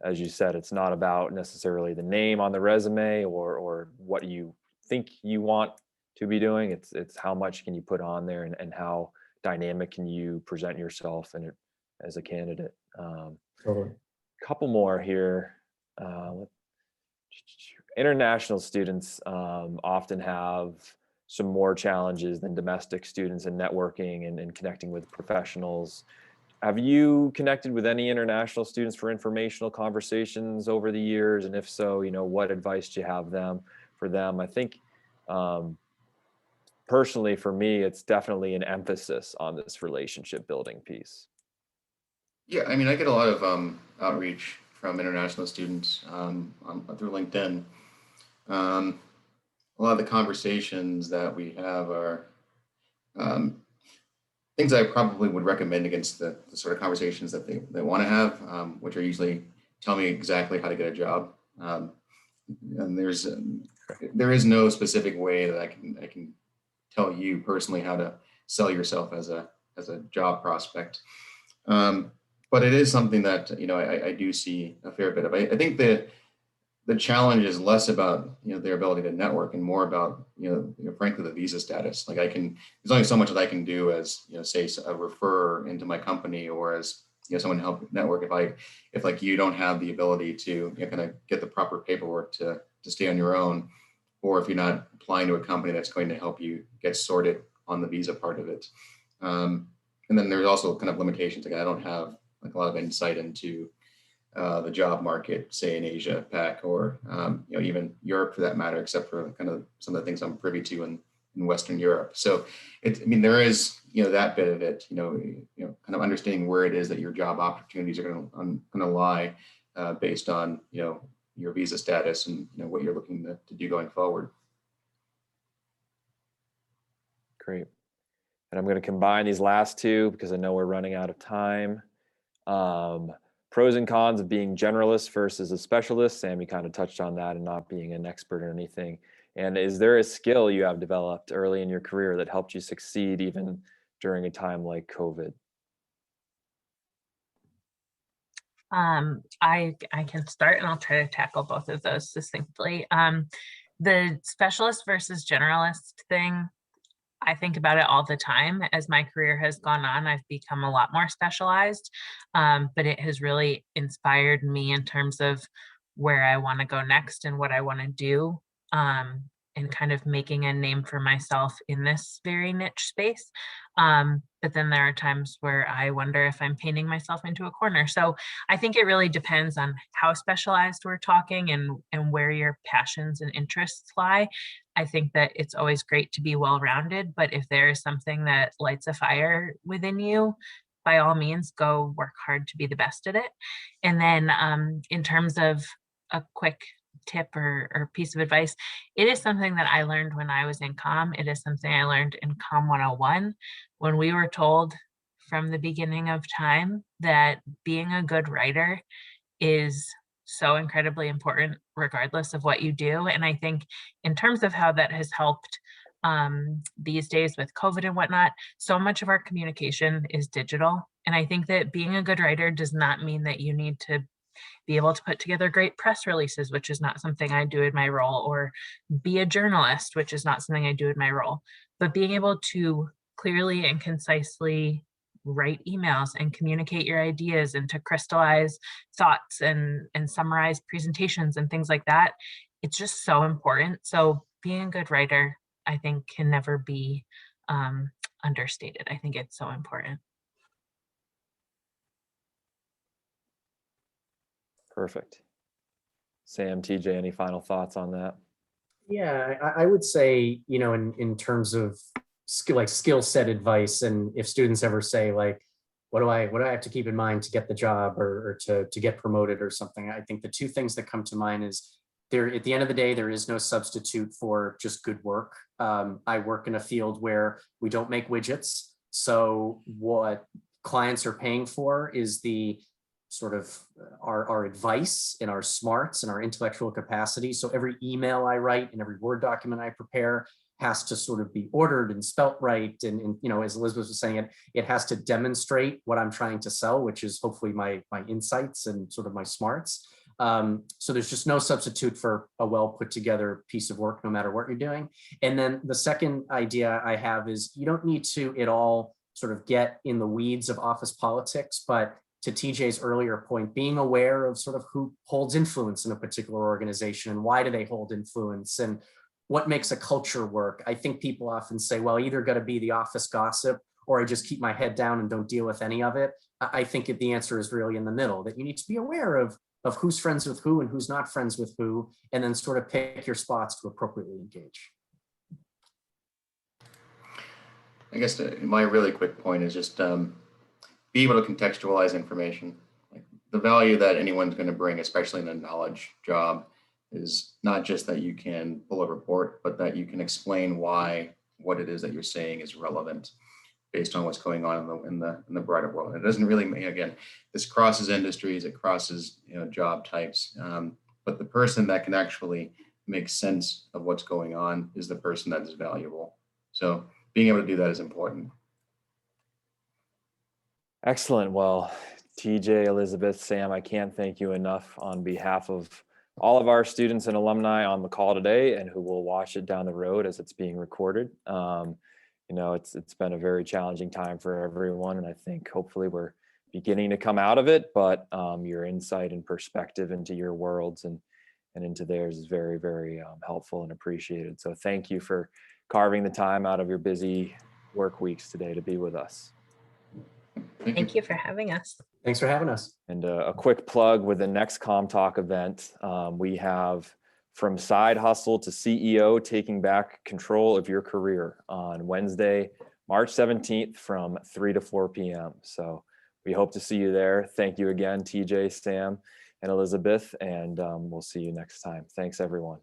as you said, it's not about necessarily the name on the resume or what you think you want to be doing. It's how much can you put on there and how dynamic can you present yourself and as a candidate. Totally. Couple more here. International students often have some more challenges than domestic students in networking and connecting with professionals. Have you connected with any international students for informational conversations over the years? And if so, what advice do you have for them? I think personally for me, it's definitely an emphasis on this relationship building piece. Yeah, I mean, I get a lot of outreach from international students through LinkedIn. A lot of the conversations that we have are things I probably would recommend against the sort of conversations that they want to have, which are usually tell me exactly how to get a job. And there is no specific way that I can tell you personally how to sell yourself as a job prospect. But it is something that I do see a fair bit of. I think that the challenge is less about their ability to network and more about frankly the visa status. Like there's only so much that I can do as say a referrer into my company, or as someone to help network if like you don't have the ability to kind of get the proper paperwork to stay on your own, or if you're not applying to a company that's going to help you get sorted on the visa part of it. And then there's also kind of limitations. Like I don't have like a lot of insight into the job market, say in Asia Pac, or even Europe for that matter, except for kind of some of the things I'm privy to in Western Europe. So there is that bit of it, kind of understanding where it is that your job opportunities are going to lie based on your visa status and what you're looking to do going forward. Great. And I'm going to combine these last two because I know we're running out of time. Pros and cons of being generalist versus a specialist. Sammy kind of touched on that, and not being an expert in anything. And is there a skill you have developed early in your career that helped you succeed even during a time like COVID? I can start, and I'll try to tackle both of those succinctly. The specialist versus generalist thing, I think about it all the time. As my career has gone on, I've become a lot more specialized, but it has really inspired me in terms of where I want to go next and what I want to do, and kind of making a name for myself in this very niche space. But then there are times where I wonder if I'm painting myself into a corner. So I think it really depends on how specialized we're talking and where your passions and interests lie. I think that it's always great to be well-rounded, but if there is something that lights a fire within you, by all means, go work hard to be the best at it. And then in terms of a quick tip or piece of advice, it is something that I learned when I was in comm. It is something I learned in Comm 101, when we were told from the beginning of time that being a good writer is so incredibly important regardless of what you do. And I think in terms of how that has helped these days with COVID and whatnot, so much of our communication is digital. And I think that being a good writer does not mean that you need to be able to put together great press releases, which is not something I do in my role, or be a journalist, which is not something I do in my role. But being able to clearly and concisely write emails and communicate your ideas, and to crystallize thoughts and summarize presentations and things like that, it's just so important. So being a good writer, I think, can never be understated. I think it's so important. Perfect. Sam, TJ, any final thoughts on that? Yeah, I would say, in terms of skill set advice, and if students ever say like, what do I have to keep in mind to get the job or to get promoted or something, I think the two things that come to mind is at the end of the day, there is no substitute for just good work. I work in a field where we don't make widgets. So what clients are paying for is the sort of our advice and our smarts and our intellectual capacity. So every email I write and every Word document I prepare has to sort of be ordered and spelt right. And as Elizabeth was saying, it has to demonstrate what I'm trying to sell, which is hopefully my insights and sort of my smarts. So there's just no substitute for a well put together piece of work, no matter what you're doing. And then the second idea I have is you don't need to at all sort of get in the weeds of office politics, but to TJ's earlier point, being aware of sort of who holds influence in a particular organization and why do they hold influence and what makes a culture work. I think people often say, well, either got to be the office gossip or I just keep my head down and don't deal with any of it. I think the answer is really in the middle, that you need to be aware of who's friends with who and who's not friends with who, and then sort of pick your spots to appropriately engage. I guess my really quick point is just be able to contextualize information. Like the value that anyone's going to bring, especially in a knowledge job, is not just that you can pull a report, but that you can explain why what it is that you're saying is relevant based on what's going on in the broader world. It doesn't really, again, this crosses industries, it crosses job types, but the person that can actually make sense of what's going on is the person that is valuable. So being able to do that is important. Excellent. Well, TJ, Elizabeth, Sam, I can't thank you enough on behalf of all of our students and alumni on the call today and who will watch it down the road as it's being recorded. It's been a very challenging time for everyone, and I think hopefully we're beginning to come out of it, but your insight and perspective into your worlds and into theirs is very, very helpful and appreciated. So thank you for carving the time out of your busy work weeks today to be with us. Thank you for having us. Thanks for having us. And a quick plug with the next CommTalk event, we have From Side Hustle to CEO, Taking Back Control of Your Career on Wednesday, March 17th from 3 to 4 p.m. So we hope to see you there. Thank you again, TJ, Sam, and Elizabeth, and we'll see you next time. Thanks, everyone.